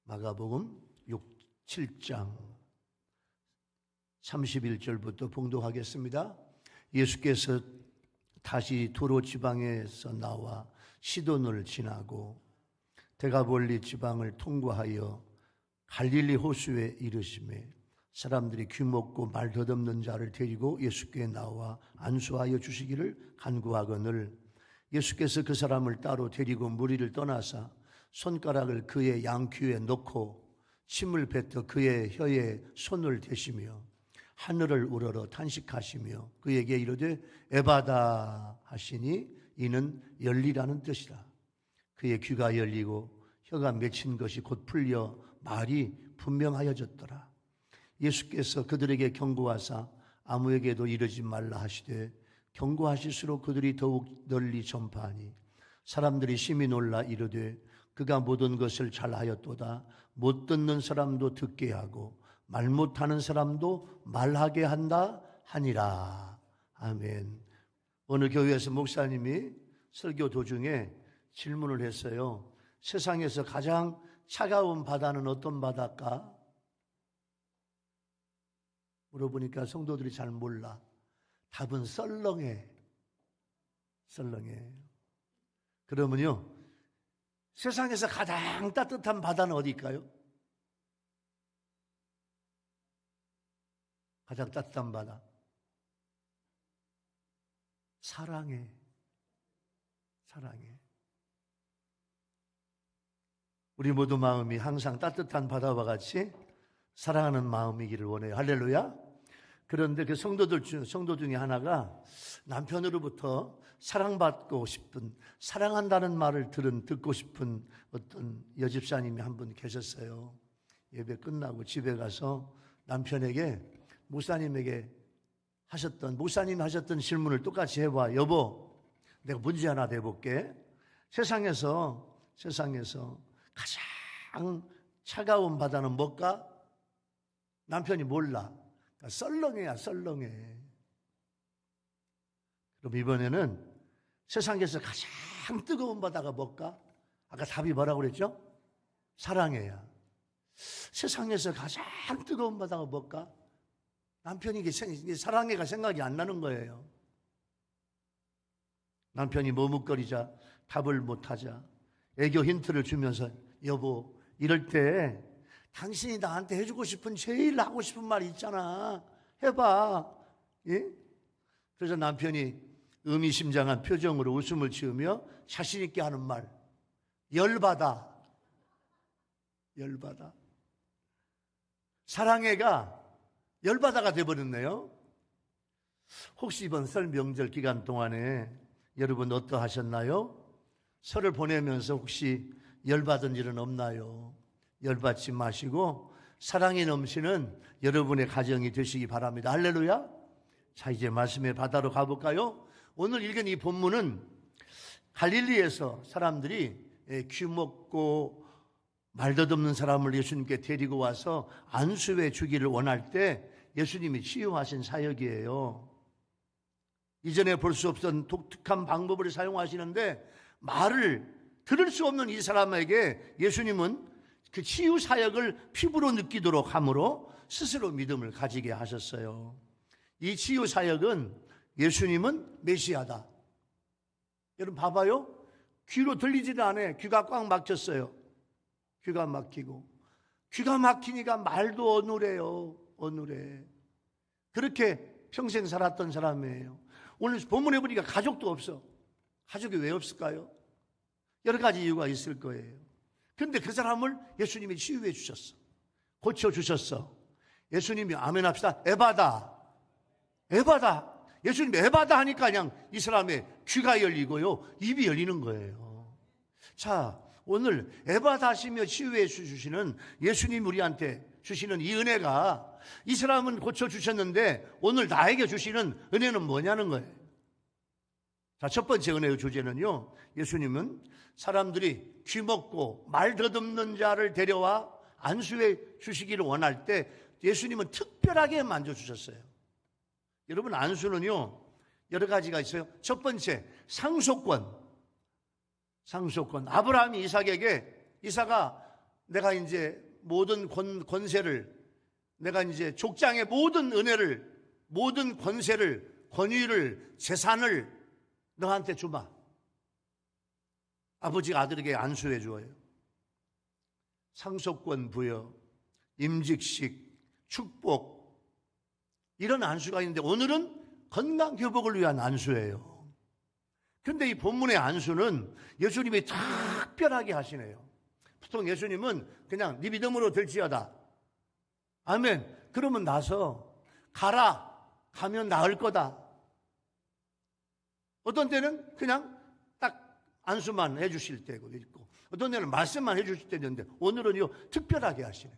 마가복음 7장 31절부터 봉독하겠습니다. 예수께서 다시 두로 지방에서 나와 시돈을 지나고 데가볼리 지방을 통과하여 갈릴리 호수에 이르시매 사람들이 귀먹고 말 덧없는 자를 데리고 예수께 나와 안수하여 주시기를 간구하거늘 예수께서 그 사람을 따로 데리고 무리를 떠나사 손가락을 그의 양귀에 넣고 침을 뱉어 그의 혀에 손을 대시며 하늘을 우러러 탄식하시며 그에게 이르되 에바다 하시니 이는 열리라는 뜻이라. 그의 귀가 열리고 혀가 맺힌 것이 곧 풀려 말이 분명하여졌더라. 예수께서 그들에게 경고하사 아무에게도 이르지 말라 하시되 경고하실수록 그들이 더욱 널리 전파하니 사람들이 심히 놀라 이르되 그가 모든 것을 잘하였도다. 못 듣는 사람도 듣게 하고 말 못하는 사람도 말하게 한다 하니라. 아멘. 어느 교회에서 목사님이 설교 도중에 질문을 했어요. 세상에서 가장 차가운 바다는 어떤 바다일까? 물어보니까 성도들이 잘 몰라. 답은 썰렁해. 썰렁해. 그러면요, 세상에서 가장 따뜻한 바다는 어디일까요? 가장 따뜻한 바다. 사랑해. 사랑해. 우리 모두 마음이 항상 따뜻한 바다와 같이 사랑하는 마음이기를 원해요. 할렐루야. 그런데 그 성도 중에 하나가 남편으로부터 사랑받고 싶은, 사랑한다는 말을 듣고 싶은 어떤 여집사님이 한 분 계셨어요. 예배 끝나고 집에 가서 남편에게 목사님이 하셨던 질문을 똑같이 해봐. 여보, 내가 문제 하나 내볼게. 세상에서 가장 차가운 바다는 뭘까? 남편이 몰라. 그러니까 썰렁해야 썰렁해. 그럼 이번에는 세상에서 가장 뜨거운 바다가 뭘까? 아까 답이 뭐라고 그랬죠? 사랑해야. 세상에서 가장 뜨거운 바다가 뭘까? 남편이 사랑해가 생각이 안 나는 거예요. 남편이 머뭇거리자 답을 못하자 애교 힌트를 주면서 여보, 이럴 때 당신이 나한테 해주고 싶은 제일 하고 싶은 말 있잖아. 해봐. 예? 그래서 남편이 의미심장한 표정으로 웃음을 지으며 자신 있게 하는 말. 열받아. 열받아. 사랑해가 열받아가 돼버렸네요. 혹시 이번 설 명절 기간 동안에 여러분 어떠하셨나요? 설을 보내면서 혹시 열받은 일은 없나요? 열받지 마시고 사랑이 넘치는 여러분의 가정이 되시기 바랍니다. 할렐루야. 자, 이제 말씀의 바다로 가볼까요? 오늘 읽은 이 본문은 갈릴리에서 사람들이 귀먹고 말덧없는 사람을 예수님께 데리고 와서 안수해 주기를 원할 때 예수님이 치유하신 사역이에요. 이전에 볼 수 없던 독특한 방법을 사용하시는데 말을 들을 수 없는 이 사람에게 예수님은 그 치유 사역을 피부로 느끼도록 함으로 스스로 믿음을 가지게 하셨어요. 이 치유 사역은 예수님은 메시아다. 여러분 봐봐요. 귀로 들리지도 않아요. 귀가 꽉 막혔어요. 귀가 막히고 귀가 막히니까 말도 어눌해요. 어눌해. 그렇게 평생 살았던 사람이에요. 오늘 본문에 보니까 가족도 없어. 가족이 왜 없을까요? 여러 가지 이유가 있을 거예요. 그런데 그 사람을 예수님이 치유해 주셨어. 고쳐주셨어. 예수님이 아멘 합시다. 에바다. 에바다. 예수님이 에바다 하니까 그냥 이 사람의 귀가 열리고요. 입이 열리는 거예요. 자, 오늘 에바다 하시며 치유해 주시는 예수님 우리한테 주시는 이 은혜가 이 사람은 고쳐주셨는데 오늘 나에게 주시는 은혜는 뭐냐는 거예요. 자, 첫 번째 은혜의 주제는요. 예수님은 사람들이 귀먹고 말 덧없는 자를 데려와 안수해 주시기를 원할 때 예수님은 특별하게 만져주셨어요. 여러분, 안수는요 여러 가지가 있어요. 첫 번째, 상속권. 아브라함이 이삭에게 이삭아 내가 이제 모든 권세를, 내가 이제 족장의 모든 은혜를, 모든 권세를, 권위를, 재산을 너한테 주마. 아버지가 아들에게 안수해 주어요. 상속권 부여, 임직식, 축복, 이런 안수가 있는데 오늘은 건강회복을 위한 안수예요. 그런데 이 본문의 안수는 예수님이 특별하게 하시네요. 보통 예수님은 그냥 네 믿음으로 될지어다, 아멘, 그러면 나서 가라, 가면 나을 거다. 어떤 때는 그냥 딱 안수만 해주실 때고 있고, 어떤 때는 말씀만 해주실 때도 있는데 오늘은요 특별하게 하시네.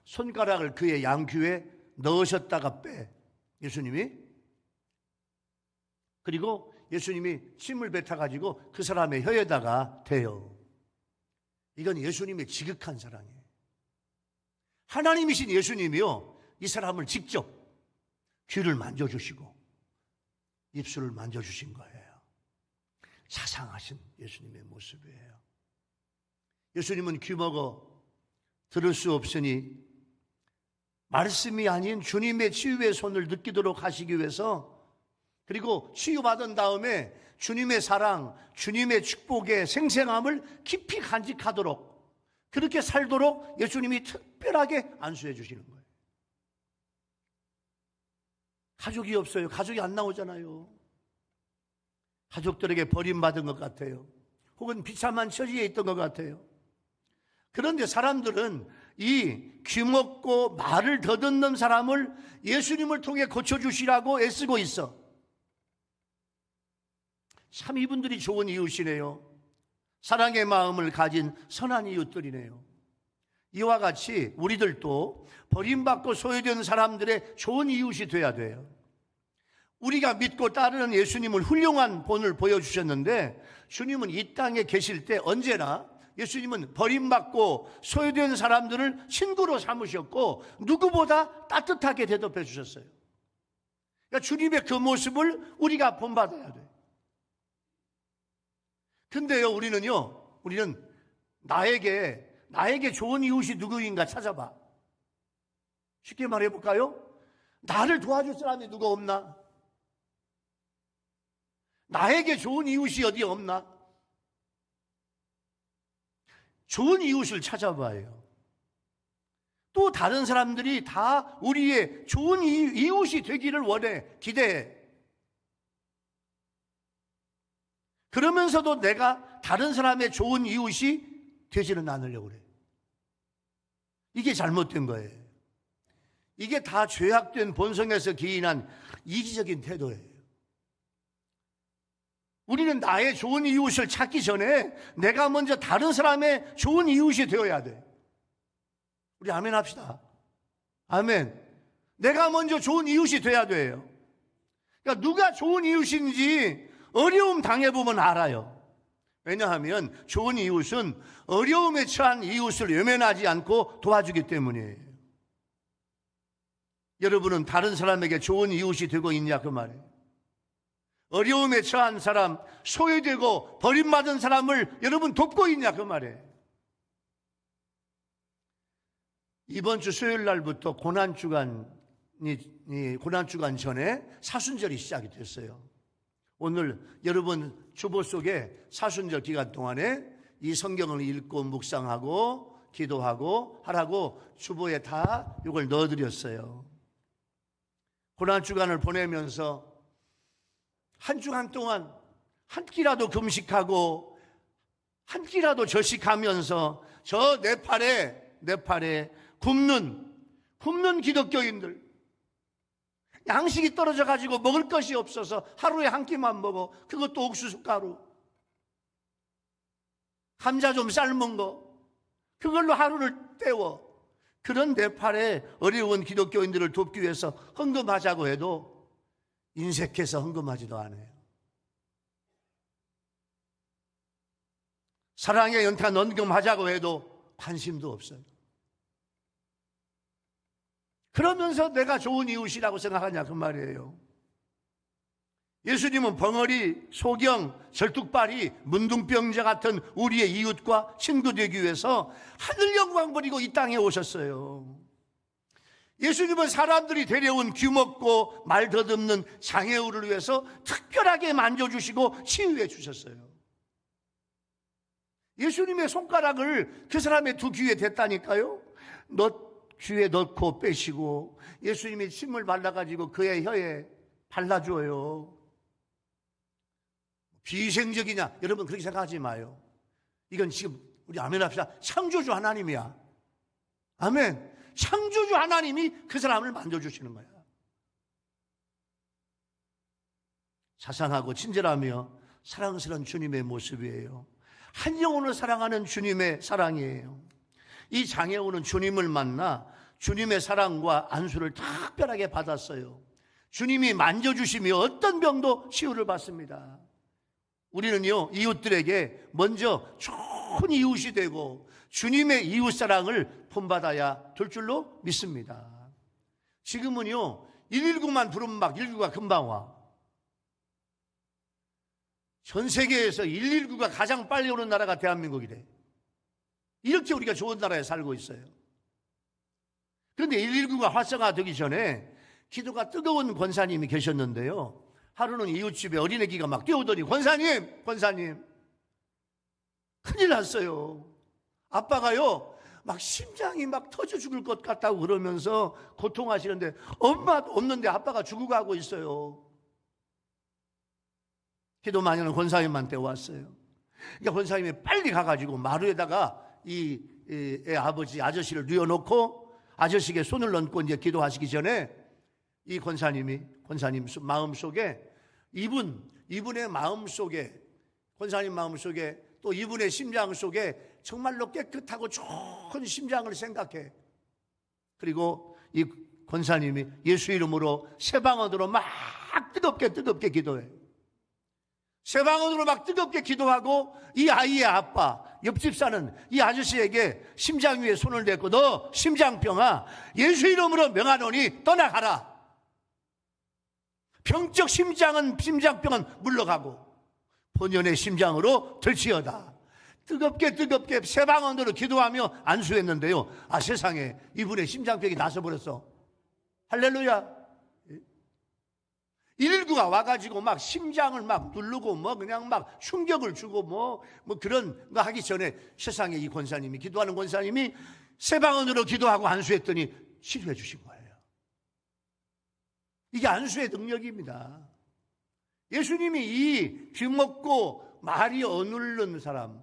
손가락을 그의 양귀에 넣으셨다가 빼, 예수님이. 그리고 예수님이 침을 뱉어가지고 그 사람의 혀에다가 대요. 이건 예수님의 지극한 사랑이에요. 하나님이신 예수님이요, 이 사람을 직접 귀를 만져주시고 입술을 만져주신 거예요. 자상하신 예수님의 모습이에요. 예수님은 귀먹어 들을 수 없으니 말씀이 아닌 주님의 치유의 손을 느끼도록 하시기 위해서, 그리고 치유받은 다음에 주님의 사랑, 주님의 축복의 생생함을 깊이 간직하도록, 그렇게 살도록 예수님이 특별하게 안수해 주시는 거예요. 가족이 없어요. 가족이 안 나오잖아요. 가족들에게 버림받은 것 같아요. 혹은 비참한 처지에 있던 것 같아요. 그런데 사람들은 이 귀먹고 말을 더듬는 사람을 예수님을 통해 고쳐주시라고 애쓰고 있어. 참 이분들이 좋은 이웃이네요. 사랑의 마음을 가진 선한 이웃들이네요. 이와 같이 우리들도 버림받고 소외된 사람들의 좋은 이웃이 돼야 돼요. 우리가 믿고 따르는 예수님은 훌륭한 본을 보여주셨는데, 주님은 이 땅에 계실 때 언제나 예수님은 버림받고 소외된 사람들을 친구로 삼으셨고 누구보다 따뜻하게 대접해 주셨어요. 그러니까 주님의 그 모습을 우리가 본받아야 돼요. 근데요, 우리는 나에게 좋은 이웃이 누구인가 찾아봐. 쉽게 말해볼까요? 나를 도와줄 사람이 누가 없나? 나에게 좋은 이웃이 어디 없나? 좋은 이웃을 찾아봐요. 또 다른 사람들이 다 우리의 좋은 이웃이 되기를 원해, 기대해. 그러면서도 내가 다른 사람의 좋은 이웃이 되지는 않으려고 그래. 이게 잘못된 거예요. 이게 다 죄악된 본성에서 기인한 이기적인 태도예요. 우리는 나의 좋은 이웃을 찾기 전에 내가 먼저 다른 사람의 좋은 이웃이 되어야 돼. 우리 아멘 합시다. 아멘. 내가 먼저 좋은 이웃이 돼야 돼요. 그러니까 누가 좋은 이웃인지 어려움 당해보면 알아요. 왜냐하면 좋은 이웃은 어려움에 처한 이웃을 외면하지 않고 도와주기 때문이에요. 여러분은 다른 사람에게 좋은 이웃이 되고 있냐 그 말이에요. 어려움에 처한 사람, 소외되고 버림받은 사람을 여러분 돕고 있냐 그 말이에요. 이번 주 수요일 날부터 고난주간 전에 사순절이 시작이 됐어요. 오늘 여러분 주보 속에 사순절 기간 동안에 이 성경을 읽고 묵상하고 기도하고 하라고 주보에 다 이걸 넣어드렸어요. 고난주간을 보내면서 한 주간 동안 한 끼라도 금식하고 한 끼라도 절식하면서 저 네팔에 굶는 기독교인들, 양식이 떨어져 가지고 먹을 것이 없어서 하루에 한 끼만 먹어. 그것도 옥수수 가루, 감자 좀 삶은 거, 그걸로 하루를 때워. 그런 네팔의 어려운 기독교인들을 돕기 위해서 헌금하자고 해도 인색해서 헌금하지도 않아요. 사랑의 연탄 헌금하자고 해도 관심도 없어요. 그러면서 내가 좋은 이웃이라고 생각하냐 그 말이에요. 예수님은 벙어리, 소경, 절뚝발이, 문둥병자 같은 우리의 이웃과 친구 되기 위해서 하늘 영광 버리고 이 땅에 오셨어요. 예수님은 사람들이 데려온 귀먹고 말 더듬는 장애우를 위해서 특별하게 만져주시고 치유해 주셨어요. 예수님의 손가락을 그 사람의 두 귀에 댔다니까요. 귀에 넣고 빼시고 예수님이 침을 발라가지고 그의 혀에 발라줘요. 비위생적이냐? 여러분 그렇게 생각하지 마요. 이건 지금 우리 아멘 합시다. 창조주 하나님이야. 아멘. 창조주 하나님이 그 사람을 만져주시는 거야. 자상하고 친절하며 사랑스러운 주님의 모습이에요. 한 영혼을 사랑하는 주님의 사랑이에요. 이 장애우는 주님을 만나 주님의 사랑과 안수를 특별하게 받았어요. 주님이 만져주시며 어떤 병도 치유를 받습니다. 우리는요, 이웃들에게 먼저 좋은 이웃이 되고 주님의 이웃사랑을 본받아야 될 줄로 믿습니다. 지금은요, 119만 부르면 막 119가 금방 와. 전 세계에서 119가 가장 빨리 오는 나라가 대한민국이래. 이렇게 우리가 좋은 나라에 살고 있어요. 그런데 119가 활성화되기 전에 기도가 뜨거운 권사님이 계셨는데요. 하루는 이웃집에 어린애기가 막 뛰어오더니 권사님 큰일 났어요. 아빠가요 막 심장이 막 터져 죽을 것 같다고 그러면서 고통하시는데 엄마도 없는데 아빠가 죽어가고 있어요. 기도 많이 하는 권사님한테 왔어요. 그러니까 권사님이 빨리 가가지고 마루에다가 이 애 아저씨를 뉘어놓고 아저씨에게 손을 얹고 이제 기도하시기 전에 이 권사님 마음속에 이분의 마음속에 권사님 마음속에 또 이분의 심장 속에 정말로 깨끗하고 좋은 심장을 생각해. 그리고 이 권사님이 예수 이름으로 새 방언으로 막 뜨겁게 기도해. 새 방언으로 막 뜨겁게 기도하고 이 아이의 아빠 옆집 사는 이 아저씨에게 심장 위에 손을 대고 너 심장병아 예수 이름으로 명하노니 떠나가라. 병적 심장병은 물러가고 본연의 심장으로 들치어다. 뜨겁게 새 방언으로 기도하며 안수했는데요. 아 세상에 이분의 심장병이 나서버렸어. 할렐루야. 119가 와가지고 막 심장을 막 누르고 그냥 막 충격을 주고 뭐 그런 거 하기 전에 세상에 이 권사님이 기도하는 권사님이 새 방언으로 기도하고 안수했더니 치료해 주신 거예요. 이게 안수의 능력입니다. 예수님이 이 귀먹고 말이 어눌른 사람,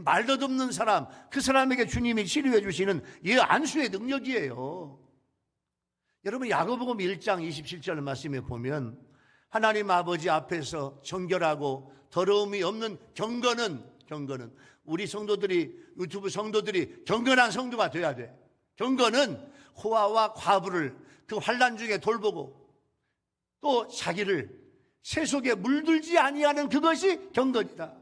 말 더듬는 사람, 그 사람에게 주님이 치료해 주시는 이 안수의 능력이에요. 여러분 야고보서 1장 27절 말씀에 보면 하나님 아버지 앞에서 정결하고 더러움이 없는 경건은 우리 성도들이 유튜브 성도들이 경건한 성도가 돼야 돼. 경건은 호화와 과부를 그 환난 중에 돌보고 또 자기를 새 속에 물들지 아니하는 그것이 경건이다.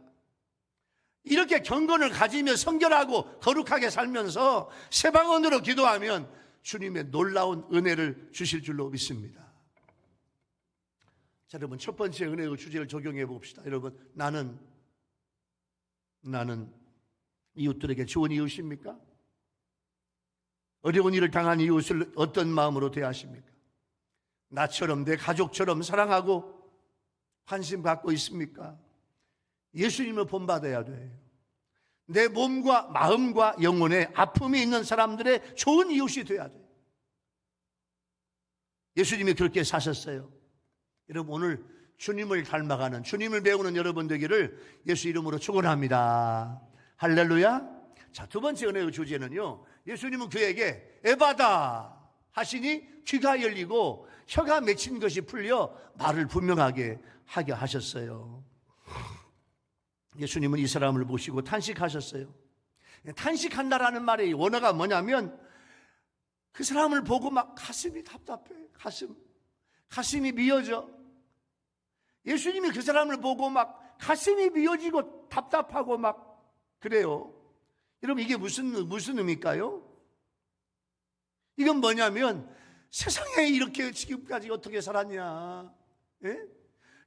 이렇게 경건을 가지며 성결하고 거룩하게 살면서 새 방언으로 기도하면 주님의 놀라운 은혜를 주실 줄로 믿습니다. 자, 여러분 첫 번째 은혜의 주제를 적용해 봅시다. 여러분 나는 이웃들에게 좋은 이웃입니까? 어려운 일을 당한 이웃을 어떤 마음으로 대하십니까? 나처럼 내 가족처럼 사랑하고 관심 갖고 있습니까? 예수님을 본받아야 돼. 내 몸과 마음과 영혼에 아픔이 있는 사람들의 좋은 이웃이 돼야 돼. 예수님이 그렇게 사셨어요. 여러분 오늘 주님을 닮아가는 주님을 배우는 여러분 되기를 예수 이름으로 축원합니다. 할렐루야. 자, 두 번째 은혜의 주제는요, 예수님은 그에게 에바다 하시니 귀가 열리고 혀가 맺힌 것이 풀려 말을 분명하게 하게 하셨어요. 예수님은 이 사람을 모시고 탄식하셨어요. 탄식한다라는 말의 원어가 뭐냐면 그 사람을 보고 막 가슴이 답답해. 가슴이 미어져. 예수님이 그 사람을 보고 막 가슴이 미어지고 답답하고 막 그래요. 여러분 이게 무슨 의미일까요? 이건 뭐냐면 세상에 이렇게 지금까지 어떻게 살았냐? 예?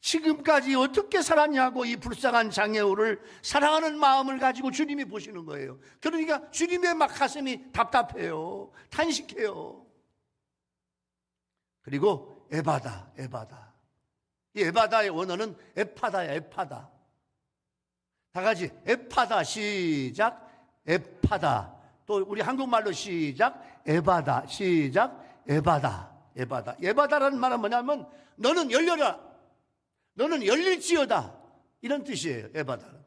지금까지 어떻게 살았냐고 이 불쌍한 장애우를 사랑하는 마음을 가지고 주님이 보시는 거예요. 그러니까 주님의 막 가슴이 답답해요. 탄식해요. 그리고 에바다. 이 에바다의 원어는 에파다야, 에파다. 다 같이 에파다 시작. 에파다. 또 우리 한국말로 시작. 에바다 시작. 에바다. 에바다라는 말은 뭐냐면 너는 열려라. 너는 열릴지어다. 이런 뜻이에요. 에바다는.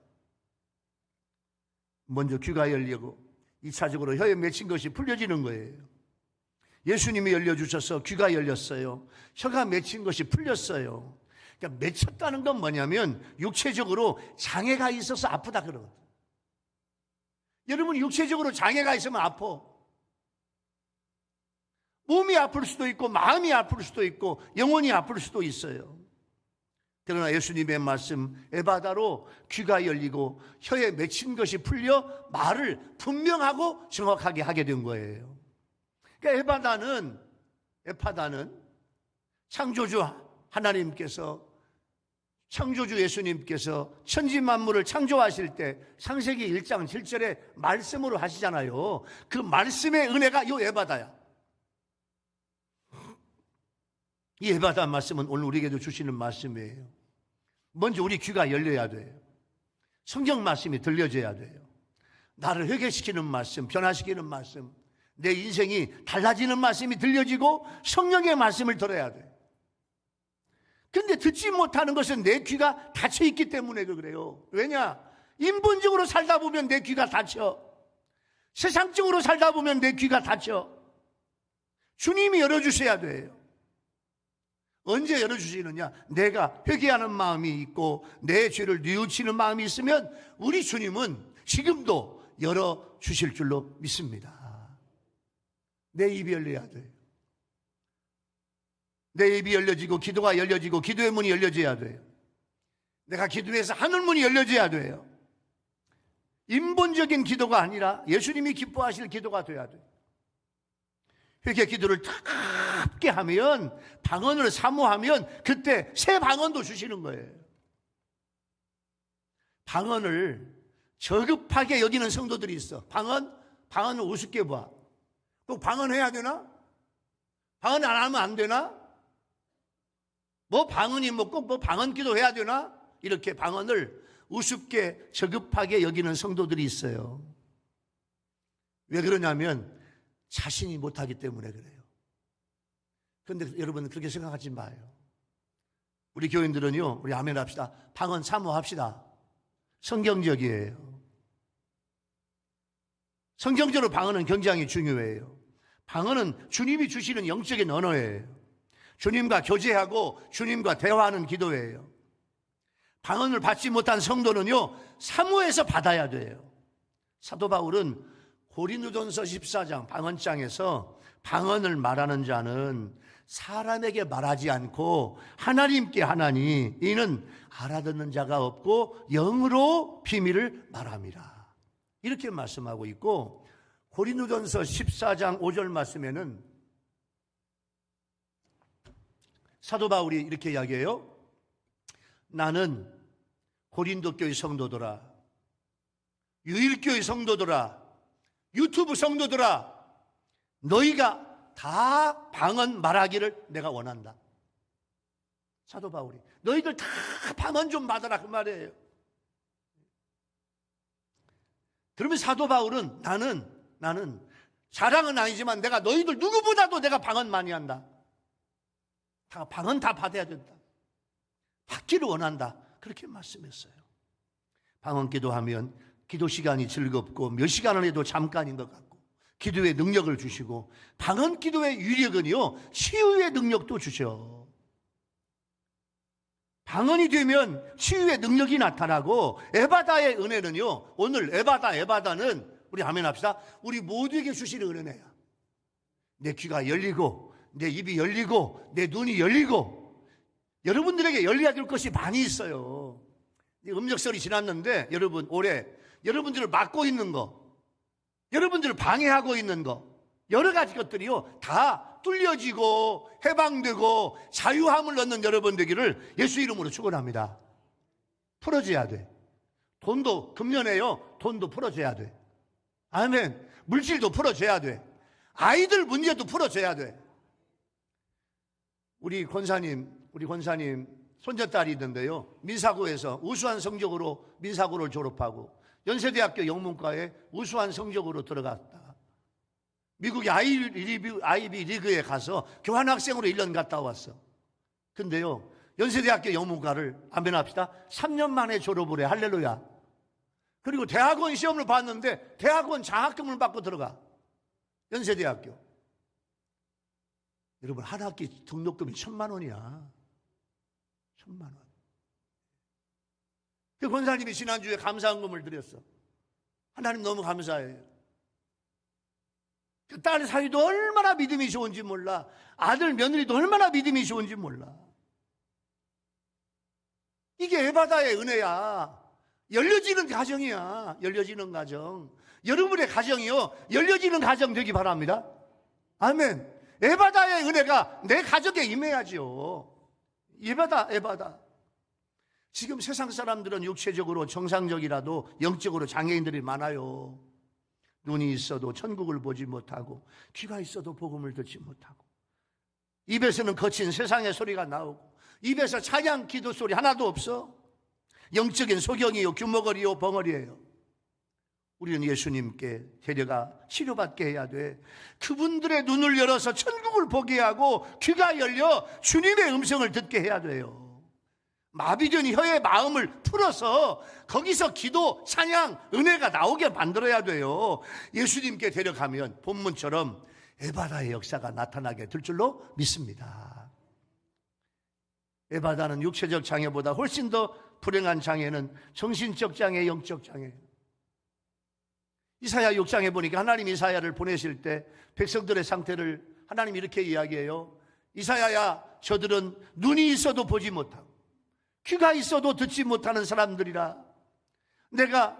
먼저 귀가 열리고 2차적으로 혀에 맺힌 것이 풀려지는 거예요. 예수님이 열려주셔서 귀가 열렸어요. 혀가 맺힌 것이 풀렸어요. 그러니까 맺혔다는 건 뭐냐면 육체적으로 장애가 있어서 아프다 그러거든요. 여러분 육체적으로 장애가 있으면 아파. 몸이 아플 수도 있고 마음이 아플 수도 있고 영혼이 아플 수도 있어요. 그러나 예수님의 말씀 에바다로 귀가 열리고 혀에 맺힌 것이 풀려 말을 분명하고 정확하게 하게 된 거예요. 그러니까 에파다는 창조주 하나님께서 창조주 예수님께서 천지 만물을 창조하실 때 창세기 1장 7절에 말씀으로 하시잖아요. 그 말씀의 은혜가 이 에바다야. 이 에바다 말씀은 오늘 우리에게도 주시는 말씀이에요. 먼저 우리 귀가 열려야 돼요. 성경 말씀이 들려져야 돼요. 나를 회개시키는 말씀, 변화시키는 말씀, 내 인생이 달라지는 말씀이 들려지고 성령의 말씀을 들어야 돼요. 근데 듣지 못하는 것은 내 귀가 닫혀 있기 때문에 그래요. 왜냐? 인본적으로 살다 보면 내 귀가 닫혀. 세상적으로 살다 보면 내 귀가 닫혀. 주님이 열어주셔야 돼요. 언제 열어주시느냐? 내가 회개하는 마음이 있고 내 죄를 뉘우치는 마음이 있으면 우리 주님은 지금도 열어주실 줄로 믿습니다. 내 입이 열려야 돼요. 내 입이 열려지고 기도가 열려지고 기도의 문이 열려져야 돼요. 내가 기도해서 하늘 문이 열려져야 돼요. 인본적인 기도가 아니라 예수님이 기뻐하실 기도가 돼야 돼요. 회개 기도를 답게 하면, 방언을 사모하면 그때 새 방언도 주시는 거예요. 방언을 저급하게 여기는 성도들이 있어. 방언을 우습게 봐. 꼭 방언해야 되나? 방언 안 하면 안 되나? 방언이 꼭 방언 기도해야 되나? 이렇게 방언을 우습게 저급하게 여기는 성도들이 있어요. 왜 그러냐면 자신이 못하기 때문에 그래요. 그런데 여러분 그렇게 생각하지 마요. 우리 교인들은요, 우리 아멘 합시다. 방언 사모합시다. 성경적이에요. 성경적으로 방언은 굉장히 중요해요. 방언은 주님이 주시는 영적인 언어예요. 주님과 교제하고 주님과 대화하는 기도예요. 방언을 받지 못한 성도는요, 사모해서 받아야 돼요. 사도 바울은 고린도전서 14장 방언장에서 방언을 말하는 자는 사람에게 말하지 않고 하나님께 하나니 이는 알아듣는 자가 없고 영으로 비밀을 말함이라. 이렇게 말씀하고 있고, 고린도전서 14장 5절 말씀에는 사도 바울이 이렇게 이야기해요. 나는 고린도 교회 성도들아, 유일교회 성도들아, 유튜브 성도들아, 너희가 다 방언 말하기를 내가 원한다. 사도 바울이 너희들 다 방언 좀 받아라 그 말이에요. 그러면 사도 바울은 나는 자랑은 아니지만 내가 너희들 누구보다도 내가 방언 많이 한다. 다 방언 다 받아야 된다. 받기를 원한다. 그렇게 말씀했어요. 방언 기도하면 기도 시간이 즐겁고 몇 시간을 해도 잠깐인 것 같고, 기도의 능력을 주시고, 방언 기도의 위력은요, 치유의 능력도 주셔. 방언이 되면 치유의 능력이 나타나고, 에바다의 은혜는요, 오늘 에바다는 우리 아멘 합시다. 우리 모두에게 주시는 은혜야. 내 귀가 열리고 내 입이 열리고 내 눈이 열리고, 여러분들에게 열려야 될 것이 많이 있어요. 음력설이 지났는데 여러분 올해 여러분들을 막고 있는 거, 여러분들을 방해하고 있는 거, 여러 가지 것들이요 다 뚫려지고 해방되고 자유함을 얻는 여러분 되기를 예수 이름으로 축원합니다. 풀어줘야 돼. 돈도 금년에요 돈도 풀어줘야 돼. 아멘. 물질도 풀어줘야 돼. 아이들 문제도 풀어줘야 돼. 우리 권사님 손녀딸이 있는데요, 민사고에서 우수한 성적으로 민사고를 졸업하고 연세대학교 영문과에 우수한 성적으로 들어갔다. 미국의 아이비 리그에 가서 교환학생으로 1년 갔다 왔어. 근데요 연세대학교 영문과를 아멘합시다 3년 만에 졸업을 해. 할렐루야. 그리고 대학원 시험을 봤는데 대학원 장학금을 받고 들어가. 연세대학교. 여러분 한 학기 등록금이 1,000만 원이야. 1,000만 원. 그 권사님이 지난주에 감사헌금을 드렸어. 하나님 너무 감사해요. 그 딸 사위도 얼마나 믿음이 좋은지 몰라. 아들 며느리도 얼마나 믿음이 좋은지 몰라. 이게 에바다의 은혜야. 열려지는 가정이야. 열려지는 가정. 여러분의 가정이요 열려지는 가정 되기 바랍니다. 아멘. 에바다의 은혜가 내 가정에 임해야죠. 에바다. 지금 세상 사람들은 육체적으로 정상적이라도 영적으로 장애인들이 많아요. 눈이 있어도 천국을 보지 못하고 귀가 있어도 복음을 듣지 못하고 입에서는 거친 세상의 소리가 나오고 입에서 찬양 기도 소리 하나도 없어. 영적인 소경이요 규모거리요 벙어리예요. 우리는 예수님께 데려가 치료받게 해야 돼. 그분들의 눈을 열어서 천국을 보게 하고 귀가 열려 주님의 음성을 듣게 해야 돼요. 마비된 혀의 마음을 풀어서 거기서 기도, 찬양, 은혜가 나오게 만들어야 돼요. 예수님께 데려가면 본문처럼 에바다의 역사가 나타나게 될 줄로 믿습니다. 에바다는 육체적 장애보다 훨씬 더 불행한 장애는 정신적 장애, 영적 장애. 이사야 6장에 보니까 하나님 이사야를 보내실 때 백성들의 상태를 하나님이 이렇게 이야기해요. 이사야야, 저들은 눈이 있어도 보지 못하고 귀가 있어도 듣지 못하는 사람들이라. 내가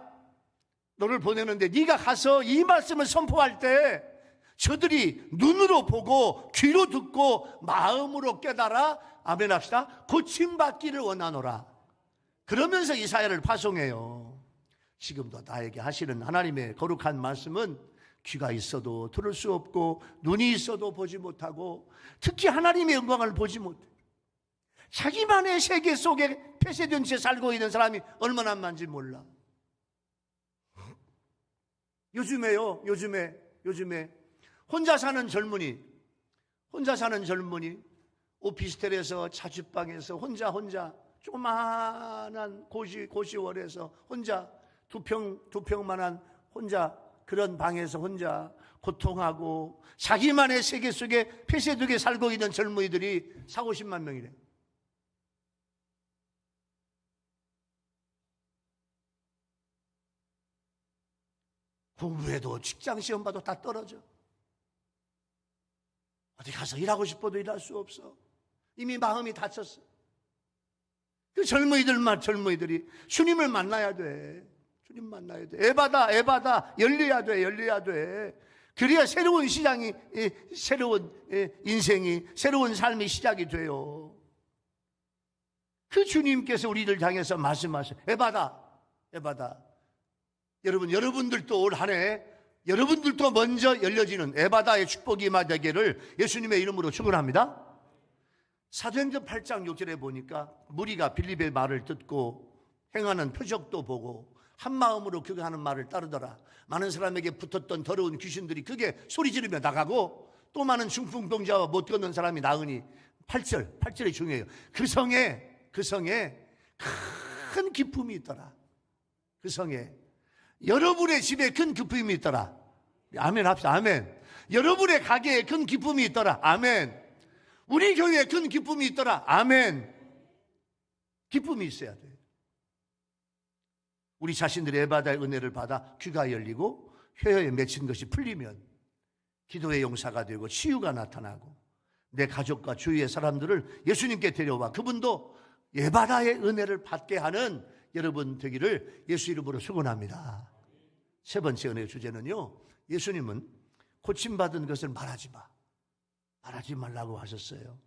너를 보내는데 네가 가서 이 말씀을 선포할 때 저들이 눈으로 보고 귀로 듣고 마음으로 깨달아 아멘 합시다 고침받기를 원하노라. 그러면서 이사야를 파송해요. 지금도 나에게 하시는 하나님의 거룩한 말씀은 귀가 있어도 들을 수 없고 눈이 있어도 보지 못하고 특히 하나님의 영광을 보지 못해. 자기만의 세계 속에 폐쇄된 채 살고 있는 사람이 얼마나 많은지 몰라. 요즘에 혼자 사는 젊은이 오피스텔에서 자취방에서 혼자 조그마한 고시원에서 혼자 두 평만한 혼자 그런 방에서 혼자 고통하고 자기만의 세계 속에 폐쇄되게 살고 있는 젊은이들이 40-50만 명이래. 공부해도 직장 시험 봐도 다 떨어져. 어디 가서 일하고 싶어도 일할 수 없어. 이미 마음이 다쳤어. 그 젊은이들이 주님을 만나야 돼. 주님 만나야 돼. 에바다 열려야 돼. 그래야 새로운 시장이, 새로운 인생이, 새로운 삶이 시작이 돼요. 그 주님께서 우리를 향해서 말씀하셔요. 에바다. 여러분들도 올 한 해 여러분들도 먼저 열려지는 에바다의 축복이 임하되기를 예수님의 이름으로 축원합니다. 사도행전 8장 6절에 보니까 무리가 빌립의 말을 듣고 행하는 표적도 보고 한 마음으로 그가 하는 말을 따르더라. 많은 사람에게 붙었던 더러운 귀신들이 크게 소리 지르며 나가고 또 많은 중풍병자와 못 걷는 사람이 나으니 8절이 중요해요. 그 성에 큰 기쁨이 있더라. 그 성에 여러분의 집에 큰 기쁨이 있더라. 아멘 합시다. 아멘. 여러분의 가게에 큰 기쁨이 있더라. 아멘. 우리 교회에 큰 기쁨이 있더라. 아멘. 기쁨이 있어야 돼. 우리 자신들의 에바다의 은혜를 받아 귀가 열리고 혀에 맺힌 것이 풀리면 기도의 용사가 되고 치유가 나타나고 내 가족과 주위의 사람들을 예수님께 데려와 그분도 에바다의 은혜를 받게 하는 여러분 되기를 예수 이름으로 축원합니다. 세 번째 은혜의 주제는요, 예수님은 고침받은 것을 말하지 마. 말하지 말라고 하셨어요.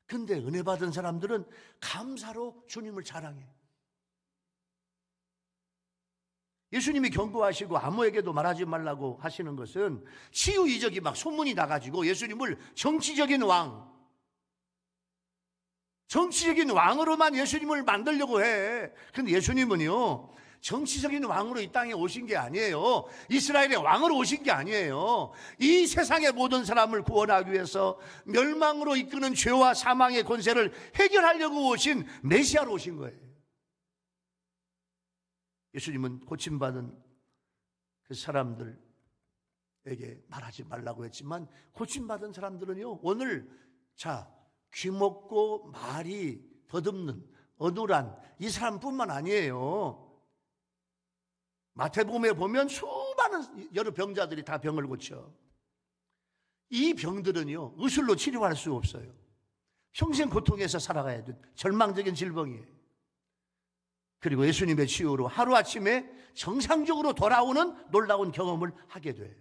근데 은혜 받은 사람들은 감사로 주님을 자랑해. 예수님이 경고하시고 아무에게도 말하지 말라고 하시는 것은 치유 이적이 막 소문이 나가지고 예수님을 정치적인 왕으로만 예수님을 만들려고 해. 근데 예수님은요, 정치적인 왕으로 이 땅에 오신 게 아니에요. 이스라엘의 왕으로 오신 게 아니에요. 이 세상의 모든 사람을 구원하기 위해서 멸망으로 이끄는 죄와 사망의 권세를 해결하려고 오신 메시아로 오신 거예요. 예수님은 고침받은 그 사람들에게 말하지 말라고 했지만 고침받은 사람들은요, 오늘 귀먹고 말이 더듬는 어눌한 이 사람뿐만 아니에요. 마태복음에 보면 수많은 여러 병자들이 다 병을 고쳐. 이 병들은요, 의술로 치료할 수 없어요. 평생 고통에서 살아가야 돼. 절망적인 질병이에요. 그리고 예수님의 치유로 하루아침에 정상적으로 돌아오는 놀라운 경험을 하게 돼요.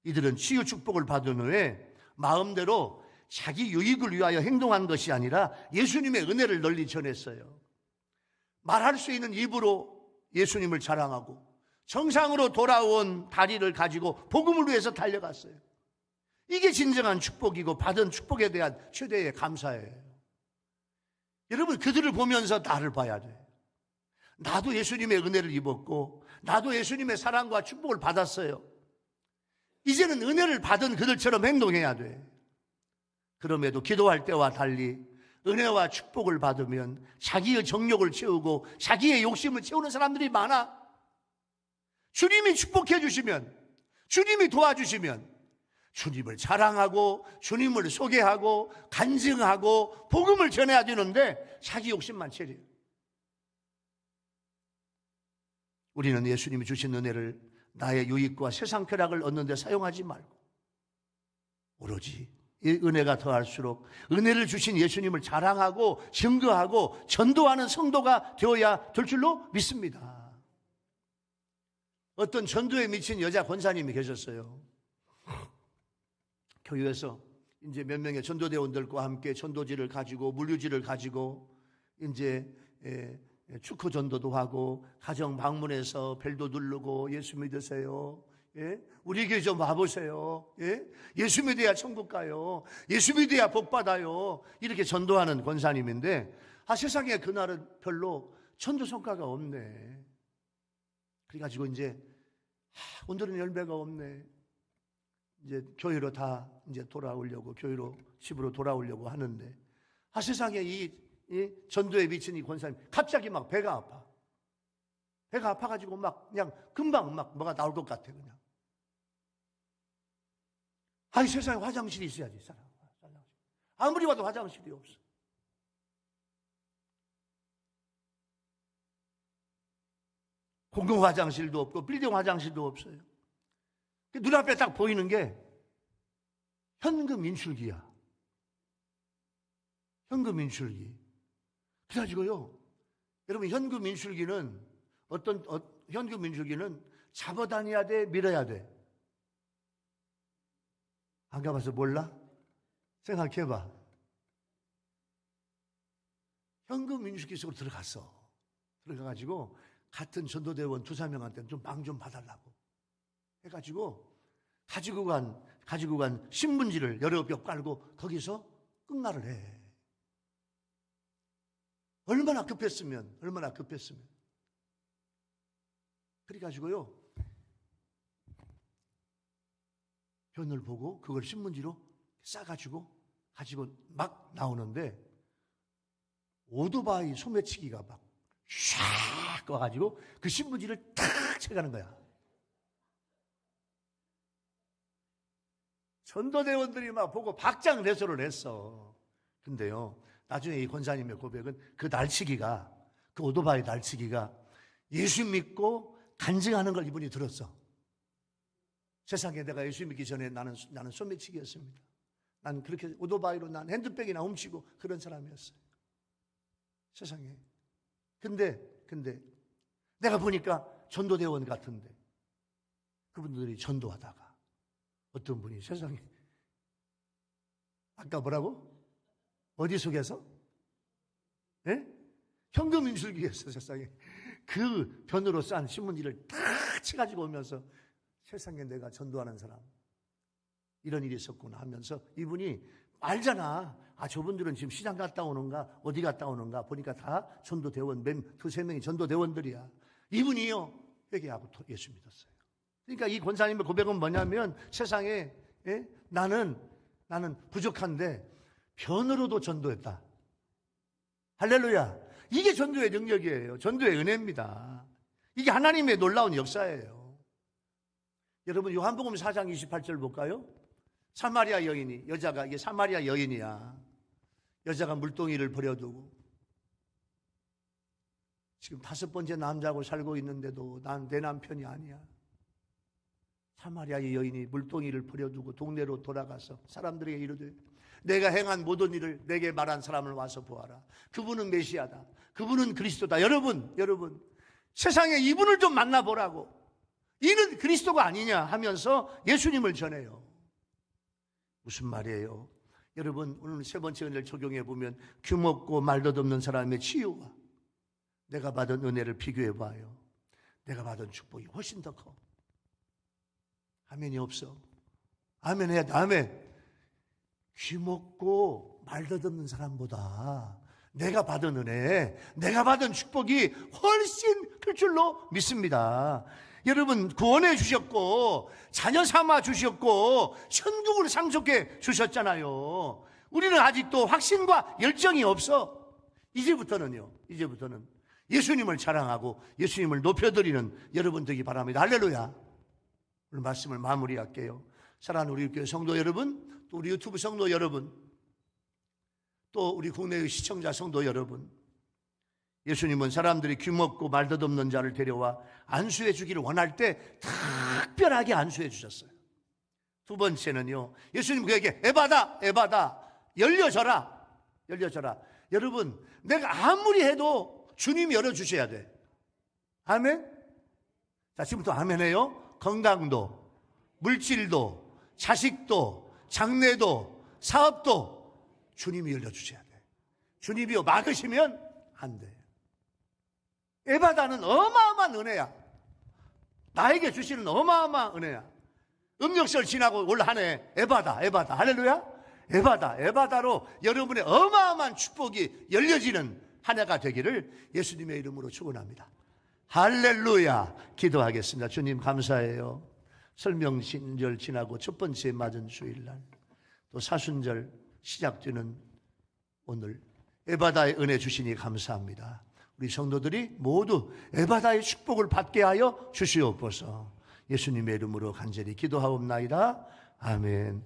이들은 치유 축복을 받은 후에 마음대로 자기 유익을 위하여 행동한 것이 아니라 예수님의 은혜를 널리 전했어요. 말할 수 있는 입으로 예수님을 자랑하고 정상으로 돌아온 다리를 가지고 복음을 위해서 달려갔어요. 이게 진정한 축복이고 받은 축복에 대한 최대의 감사예요. 여러분, 그들을 보면서 나를 봐야 돼. 나도 예수님의 은혜를 입었고 나도 예수님의 사랑과 축복을 받았어요. 이제는 은혜를 받은 그들처럼 행동해야 돼. 그럼에도 기도할 때와 달리 은혜와 축복을 받으면 자기의 정욕을 채우고 자기의 욕심을 채우는 사람들이 많아. 주님이 축복해 주시면, 주님이 도와주시면 주님을 자랑하고 주님을 소개하고 간증하고 복음을 전해야 되는데 자기 욕심만 채려요. 우리는 예수님이 주신 은혜를 나의 유익과 세상 쾌락을 얻는 데 사용하지 말고 오로지 이 은혜가 더할수록 은혜를 주신 예수님을 자랑하고 증거하고 전도하는 성도가 되어야 될 줄로 믿습니다. 어떤 전도에 미친 여자 권사님이 계셨어요. 교회에서 이제 몇 명의 전도대원들과 함께 전도지를 가지고 물류지를 가지고 이제 축구 전도도 하고 가정 방문해서 벨도 누르고 예수 믿으세요. 예? 우리 교회 좀 와보세요. 예? 예수 믿어야 천국 가요. 예수 믿어야 복 받아요. 이렇게 전도하는 권사님인데 세상에 그날은 별로 전도 성과가 없네. 그래가지고 이제 오늘은 열매가 없네. 이제 교회로 다 이제 돌아오려고 교회로 집으로 돌아오려고 하는데 세상에 이 전도에 미친 이 권사님 갑자기 막 배가 아파가지고 막 그냥 금방 막 뭐가 나올 것 같아. 그냥 이 세상에 화장실이 있어야지. 아무리 봐도 화장실이 없어. 공공 화장실도 없고 빌딩 화장실도 없어요. 눈앞에 딱 보이는 게 현금 인출기야. 현금 인출기. 그래가지고요, 여러분, 현금 인출기는 현금 인출기는 잡아다녀야 돼, 밀어야 돼? 안 가봐서 몰라? 생각해봐. 현금 인출기 속으로 들어가가지고 같은 전도대원 2-3명한테 좀 망 좀 봐달라고 해가지고 가지고 간 신문지를 여러 겹 깔고 거기서 끝말을 해. 얼마나 급했으면. 그래가지고요, 변을 보고 그걸 신문지로 싸가지고 가지고 막 나오는데 오토바이 소매치기가 막 샥 와가지고 그 신문지를 탁 채가는 거야. 전도대원들이 막 보고 박장대소를 했어. 근데요, 나중에 이 권사님의 고백은 그 날치기가, 그 오토바이 날치기가 예수 믿고 간증하는 걸 이분이 들었어. 세상에 내가 예수 믿기 전에 나는 소매치기였습니다. 난 그렇게 오토바이로 난 핸드백이나 훔치고 그런 사람이었어요. 세상에. 근데 내가 보니까 전도대원 같은데 그분들이 전도하다가 어떤 분이 세상에 아까 뭐라고? 어디 속에서? 예? 현금 인출기에서 세상에 그 변으로 싼 신문지를 다 쳐가지고 오면서 세상에 내가 전도하는 사람 이런 일이 있었구나 하면서 이분이 알잖아. 아, 저분들은 지금 시장 갔다 오는가 어디 갔다 오는가 보니까 다 전도대원 두세 명이 전도대원들이야. 이분이요 회개하고 예수 믿었어요. 그러니까 이 권사님의 고백은 뭐냐면 세상에 나는 부족한데 변으로도 전도했다. 할렐루야. 이게 전도의 능력이에요. 전도의 은혜입니다. 이게 하나님의 놀라운 역사예요. 여러분 요한복음 4장 28절 볼까요? 사마리아 여인이 여자가 이게 사마리아 여인이야. 여자가 물동이를 버려두고 지금 5번째 남자하고 살고 있는데도 난 내 남편이 아니야. 사마리아의 여인이 물동이를 버려두고 동네로 돌아가서 사람들에게 이르되 내가 행한 모든 일을 내게 말한 사람을 와서 보아라. 그분은 메시아다. 그분은 그리스도다. 여러분 세상에 이분을 좀 만나보라고. 이는 그리스도가 아니냐 하면서 예수님을 전해요. 무슨 말이에요? 여러분 오늘 세 번째 은혜를 적용해 보면 귀먹고 말덧없는 사람의 치유와 내가 받은 은혜를 비교해 봐요. 내가 받은 축복이 훨씬 더 커. 아멘이 없어. 아멘 해야 돼. 아멘. 귀먹고 말덧없는 사람보다 내가 받은 은혜, 내가 받은 축복이 훨씬 클 줄로 믿습니다. 여러분 구원해 주셨고 자녀 삼아 주셨고 천국을 상속해 주셨잖아요. 우리는 아직도 확신과 열정이 없어. 이제부터는 예수님을 자랑하고 예수님을 높여드리는 여러분 되기 바랍니다. 할렐루야. 오늘 말씀을 마무리할게요. 사랑하는 우리 교회 성도 여러분, 또 우리 유튜브 성도 여러분, 또 우리 국내의 시청자 성도 여러분, 예수님은 사람들이 귀먹고 말덧없는 자를 데려와 안수해 주기를 원할 때 특별하게 안수해 주셨어요. 두 번째는요, 예수님 그에게 에바다 열려져라. 여러분 내가 아무리 해도 주님이 열어주셔야 돼. 아멘. 자, 지금부터 아멘 해요. 건강도 물질도 자식도 장래도 사업도 주님이 열려주셔야 돼. 주님이요 막으시면 안 돼. 에바다는 어마어마한 은혜야. 나에게 주시는 어마어마한 은혜야. 음력설 지나고 올 한 해 에바다 할렐루야. 에바다로 여러분의 어마어마한 축복이 열려지는 한 해가 되기를 예수님의 이름으로 축원합니다. 할렐루야. 기도하겠습니다. 주님 감사해요. 설명신절 지나고 첫 번째 맞은 주일날 또 사순절 시작되는 오늘 에바다의 은혜 주시니 감사합니다. 우리 성도들이 모두 에바다의 축복을 받게 하여 주시옵소서. 예수님의 이름으로 간절히 기도하옵나이다. 아멘.